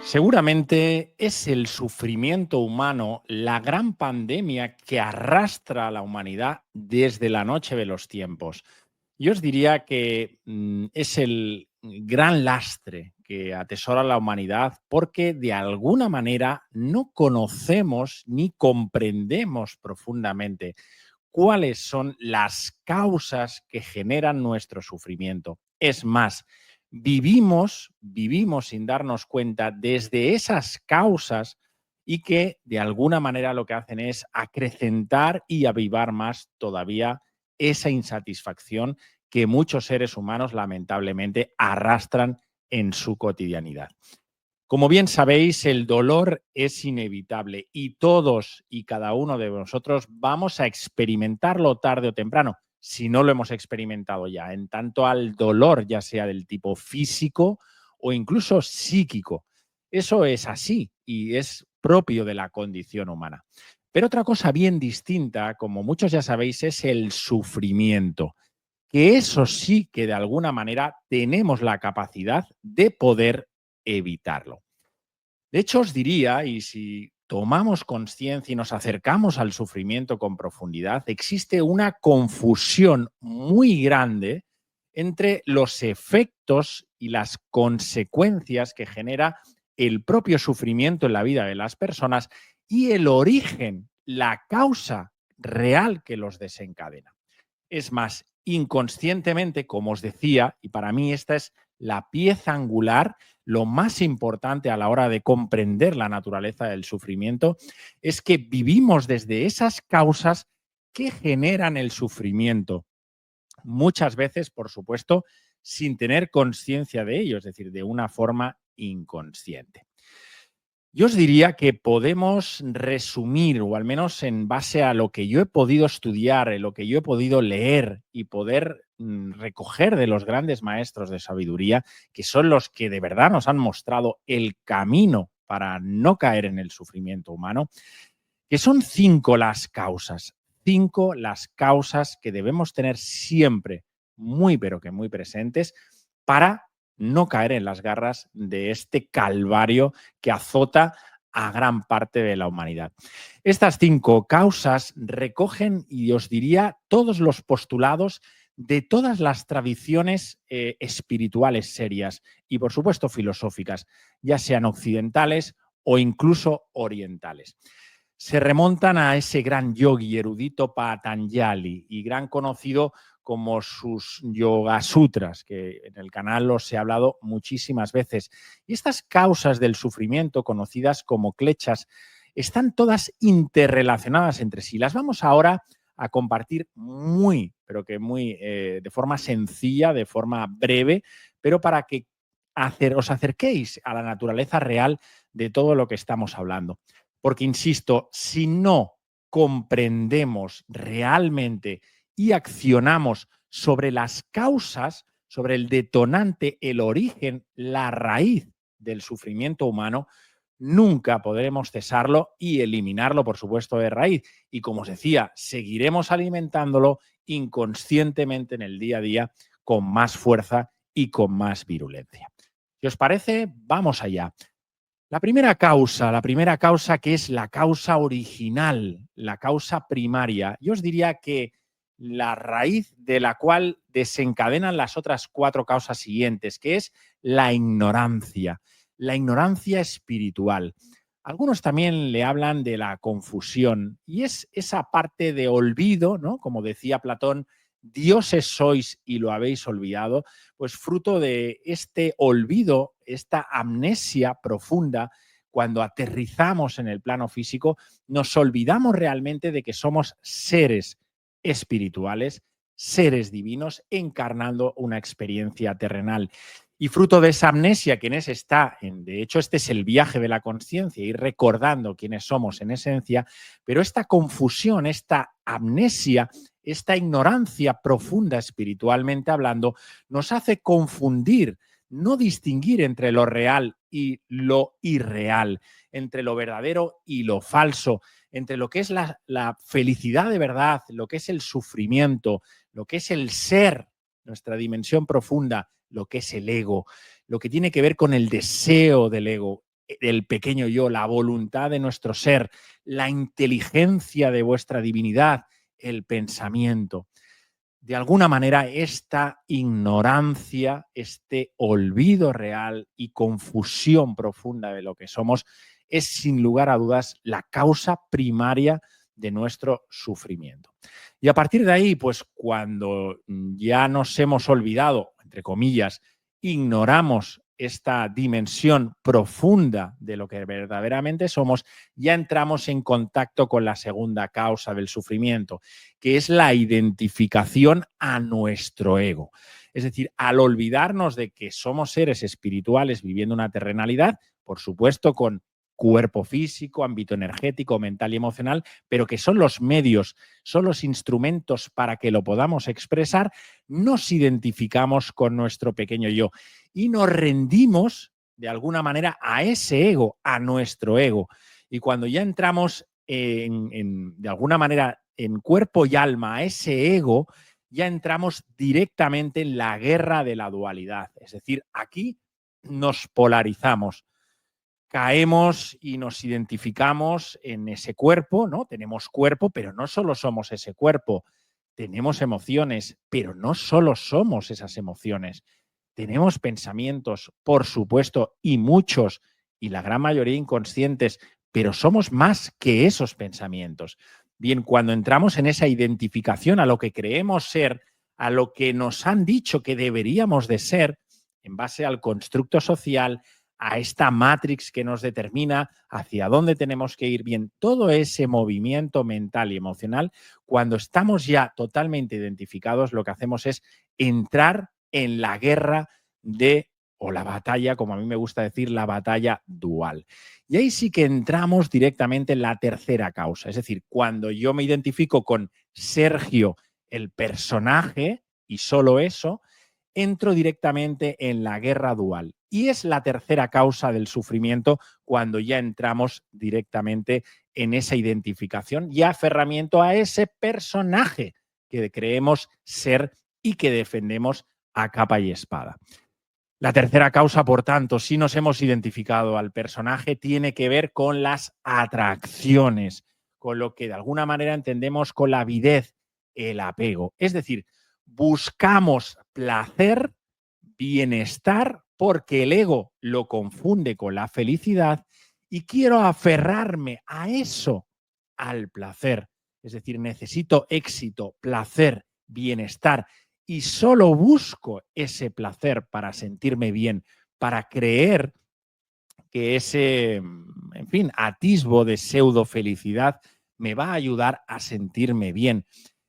Seguramente es el sufrimiento humano la gran pandemia que arrastra a la humanidad desde la noche de los tiempos. Yo os diría que es el gran lastre que atesora la humanidad porque de alguna manera no conocemos ni comprendemos profundamente cuáles son las causas que generan nuestro sufrimiento. Es más, vivimos sin darnos cuenta desde esas causas y que de alguna manera lo que hacen es acrecentar y avivar más todavía esa insatisfacción que muchos seres humanos lamentablemente arrastran en su cotidianidad. Como bien sabéis, el dolor es inevitable y todos y cada uno de nosotros vamos a experimentarlo tarde o temprano, si no lo hemos experimentado ya, en tanto al dolor, ya sea del tipo físico o incluso psíquico. Eso es así y es propio de la condición humana. Pero otra cosa bien distinta, como muchos ya sabéis, es el sufrimiento, que eso sí que de alguna manera tenemos la capacidad de poder evitarlo. De hecho, os diría, y si tomamos conciencia y nos acercamos al sufrimiento con profundidad, existe una confusión muy grande entre los efectos y las consecuencias que genera el propio sufrimiento en la vida de las personas y el origen, la causa real que los desencadena. Es más, inconscientemente, como os decía, y para mí esta es la pieza angular, lo más importante a la hora de comprender la naturaleza del sufrimiento, es que vivimos desde esas causas que generan el sufrimiento. Muchas veces, por supuesto, sin tener conciencia de ello, es decir, de una forma inconsciente. Yo os diría que podemos resumir, o al menos en base a lo que yo he podido estudiar, en lo que yo he podido leer y poder recoger de los grandes maestros de sabiduría, que son los que de verdad nos han mostrado el camino para no caer en el sufrimiento humano, que son cinco las causas que debemos tener siempre muy, pero que muy presentes para no caer en las garras de este calvario que azota a gran parte de la humanidad. Estas cinco causas recogen, y os diría, todos los postulados de todas las tradiciones espirituales serias y, por supuesto, filosóficas, ya sean occidentales o incluso orientales. Se remontan a ese gran yogi erudito Patanjali y gran conocido como sus Yoga Sutras, que en el canal los he hablado muchísimas veces. Y estas causas del sufrimiento, conocidas como kleshas, están todas interrelacionadas entre sí. Las vamos ahora a compartir muy, pero que muy de forma sencilla, de forma breve, pero para que os acerquéis a la naturaleza real de todo lo que estamos hablando. Porque, insisto, si no comprendemos realmente y accionamos sobre las causas, sobre el detonante, el origen, la raíz del sufrimiento humano, nunca podremos cesarlo y eliminarlo, por supuesto, de raíz. Y como os decía, seguiremos alimentándolo inconscientemente en el día a día con más fuerza y con más virulencia. Si os parece, vamos allá. La primera causa que es la causa original, la causa primaria, yo os diría que la raíz de la cual desencadenan las otras cuatro causas siguientes, que es la ignorancia espiritual. Algunos también le hablan de la confusión y es esa parte de olvido, ¿no? Como decía Platón, dioses sois y lo habéis olvidado, pues fruto de este olvido, esta amnesia profunda, cuando aterrizamos en el plano físico, nos olvidamos realmente de que somos seres espirituales, seres divinos, encarnando una experiencia terrenal. Y fruto de esa amnesia, quienes está, de hecho, este es el viaje de la conciencia, ir recordando quiénes somos en esencia, pero esta confusión, esta amnesia, esta ignorancia profunda espiritualmente hablando, nos hace confundir, no distinguir entre lo real y lo irreal, entre lo verdadero y lo falso, entre lo que es la felicidad de verdad, lo que es el sufrimiento, lo que es el ser, nuestra dimensión profunda, lo que es el ego, lo que tiene que ver con el deseo del ego. el pequeño yo, la voluntad de nuestro ser, la inteligencia de vuestra divinidad, el pensamiento. De alguna manera, esta ignorancia, este olvido real y confusión profunda de lo que somos es, sin lugar a dudas, la causa primaria de nuestro sufrimiento. Y a partir de ahí, pues cuando ya nos hemos olvidado, entre comillas, ignoramos esta dimensión profunda de lo que verdaderamente somos, ya entramos en contacto con la segunda causa del sufrimiento, que es la identificación a nuestro ego. Es decir, al olvidarnos de que somos seres espirituales viviendo una terrenalidad, por supuesto con cuerpo físico, ámbito energético, mental y emocional, pero que son los medios, son los instrumentos para que lo podamos expresar, nos identificamos con nuestro pequeño yo y nos rendimos de alguna manera a ese ego, a nuestro ego. Y cuando ya entramos de alguna manera en cuerpo y alma a ese ego, ya entramos directamente en la guerra de la dualidad. Es decir, aquí nos polarizamos, caemos y nos identificamos en ese cuerpo, ¿no? Tenemos cuerpo, pero no solo somos ese cuerpo. Tenemos emociones, pero no solo somos esas emociones. Tenemos pensamientos, por supuesto, y muchos, y la gran mayoría inconscientes, pero somos más que esos pensamientos. Bien, cuando entramos en esa identificación a lo que creemos ser, a lo que nos han dicho que deberíamos de ser, en base al constructo social, a esta matrix que nos determina hacia dónde tenemos que ir, bien, todo ese movimiento mental y emocional, cuando estamos ya totalmente identificados, lo que hacemos es entrar en la guerra o la batalla, como a mí me gusta decir, la batalla dual. Y ahí sí que entramos directamente en la tercera causa. Es decir, cuando yo me identifico con Sergio, el personaje, y solo eso, entro directamente en la guerra dual. Y es la tercera causa del sufrimiento cuando ya entramos directamente en esa identificación y aferramiento a ese personaje que creemos ser y que defendemos a capa y espada. La tercera causa, por tanto, si nos hemos identificado al personaje, tiene que ver con las atracciones, con lo que de alguna manera entendemos con la avidez, el apego. Es decir, buscamos placer, bienestar, porque el ego lo confunde con la felicidad y quiero aferrarme a eso, al placer. Es decir, necesito éxito, placer, bienestar y solo busco ese placer para sentirme bien, para creer que ese, en fin, atisbo de pseudo felicidad me va a ayudar a sentirme bien.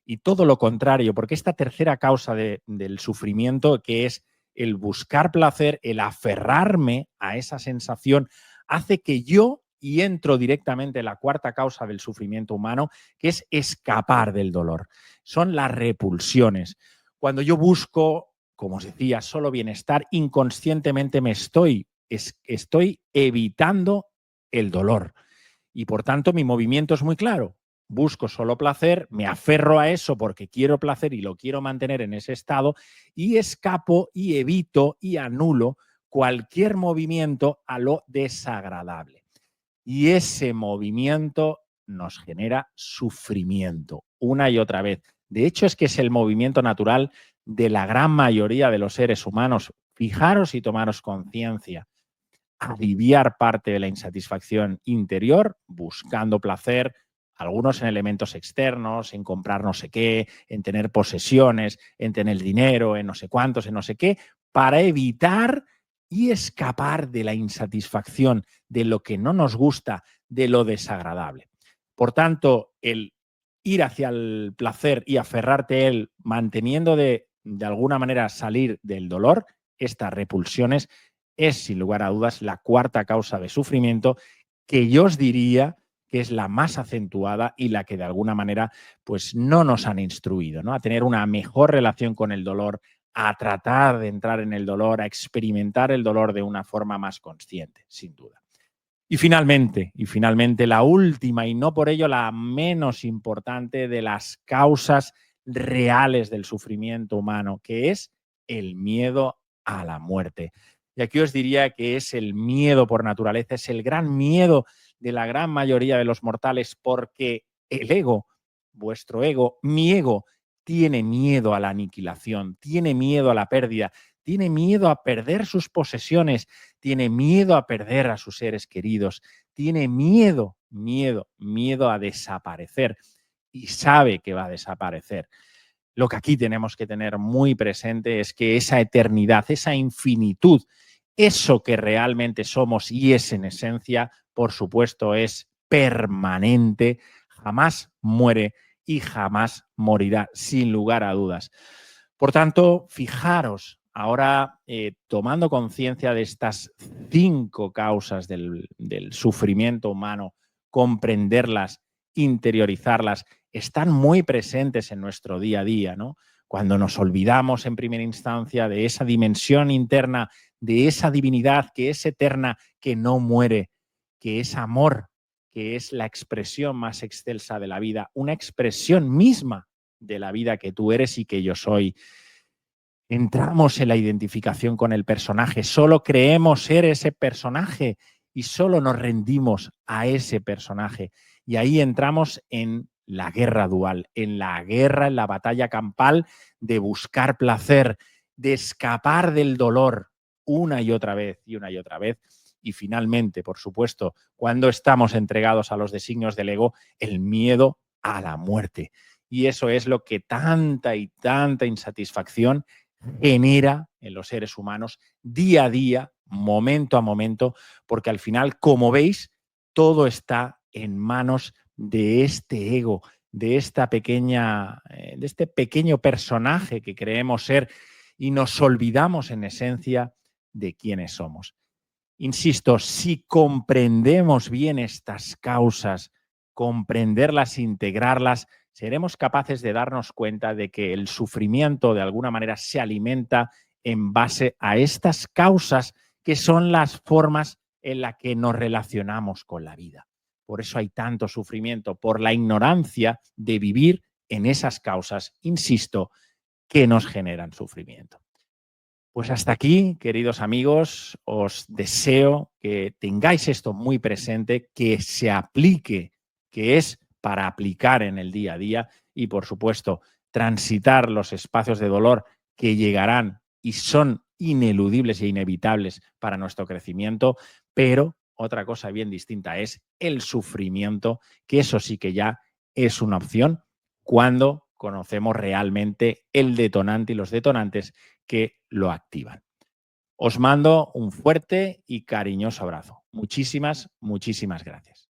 Y todo lo contrario, porque esta tercera causa del sufrimiento, que es el buscar placer, el aferrarme a esa sensación, hace que yo, y entro directamente en la cuarta causa del sufrimiento humano, que es escapar del dolor. Son las repulsiones. Cuando yo busco, como os decía, solo bienestar, inconscientemente me estoy evitando el dolor. Y por tanto, mi movimiento es muy claro. Busco solo placer, me aferro a eso porque quiero placer y lo quiero mantener en ese estado y escapo y evito y anulo cualquier movimiento a lo desagradable. Y ese movimiento nos genera sufrimiento una y otra vez. De hecho, es que es el movimiento natural de la gran mayoría de los seres humanos. Fijaros y tomaros conciencia. Aliviar parte de la insatisfacción interior buscando placer, algunos en elementos externos, en comprar no sé qué, en tener posesiones, en tener dinero, en no sé cuántos, en no sé qué, para evitar y escapar de la insatisfacción, de lo que no nos gusta, de lo desagradable. Por tanto, el ir hacia el placer y aferrarte a él, manteniendo de alguna manera salir del dolor, estas repulsiones, es sin lugar a dudas la cuarta causa de sufrimiento, que yo os diría que es la más acentuada y la que de alguna manera pues no nos han instruido, ¿no? A tener una mejor relación con el dolor, a tratar de entrar en el dolor, a experimentar el dolor de una forma más consciente, sin duda. Y finalmente, la última y no por ello la menos importante de las causas reales del sufrimiento humano, que es el miedo a la muerte. Y aquí os diría que es el miedo por naturaleza, es el gran miedo de la gran mayoría de los mortales, porque el ego, vuestro ego, mi ego, tiene miedo a la aniquilación, tiene miedo a la pérdida, tiene miedo a perder sus posesiones, tiene miedo a perder a sus seres queridos, tiene miedo, miedo, miedo a desaparecer y sabe que va a desaparecer. Lo que aquí tenemos que tener muy presente es que esa eternidad, esa infinitud, eso que realmente somos y es en esencia, por supuesto, es permanente, jamás muere y jamás morirá, sin lugar a dudas. Por tanto, fijaros, ahora tomando conciencia de estas 5 causas del sufrimiento humano, comprenderlas, interiorizarlas, están muy presentes en nuestro día a día, ¿no? Cuando nos olvidamos en primera instancia de esa dimensión interna, de esa divinidad que es eterna, que no muere, que es amor, que es la expresión más excelsa de la vida, una expresión misma de la vida que tú eres y que yo soy. Entramos en la identificación con el personaje, solo creemos ser ese personaje y solo nos rendimos a ese personaje. Y ahí entramos en la guerra dual, en la guerra, en la batalla campal de buscar placer, de escapar del dolor una y otra vez y una y otra vez. Y finalmente, por supuesto, cuando estamos entregados a los designios del ego, el miedo a la muerte. Y eso es lo que tanta y tanta insatisfacción genera en los seres humanos día a día, momento a momento, porque al final, como veis, todo está en manos de este ego, de esta pequeña, de este pequeño personaje que creemos ser y nos olvidamos en esencia de quiénes somos. Insisto, si comprendemos bien estas causas, comprenderlas, integrarlas, seremos capaces de darnos cuenta de que el sufrimiento de alguna manera se alimenta en base a estas causas que son las formas en las que nos relacionamos con la vida. Por eso hay tanto sufrimiento, por la ignorancia de vivir en esas causas, insisto, que nos generan sufrimiento. Pues hasta aquí, queridos amigos, os deseo que tengáis esto muy presente, que se aplique, que es para aplicar en el día a día y, por supuesto, transitar los espacios de dolor que llegarán y son ineludibles e inevitables para nuestro crecimiento, pero otra cosa bien distinta es el sufrimiento, que eso sí que ya es una opción cuando conocemos realmente el detonante y los detonantes que lo activan. Os mando un fuerte y cariñoso abrazo. Muchísimas, muchísimas gracias.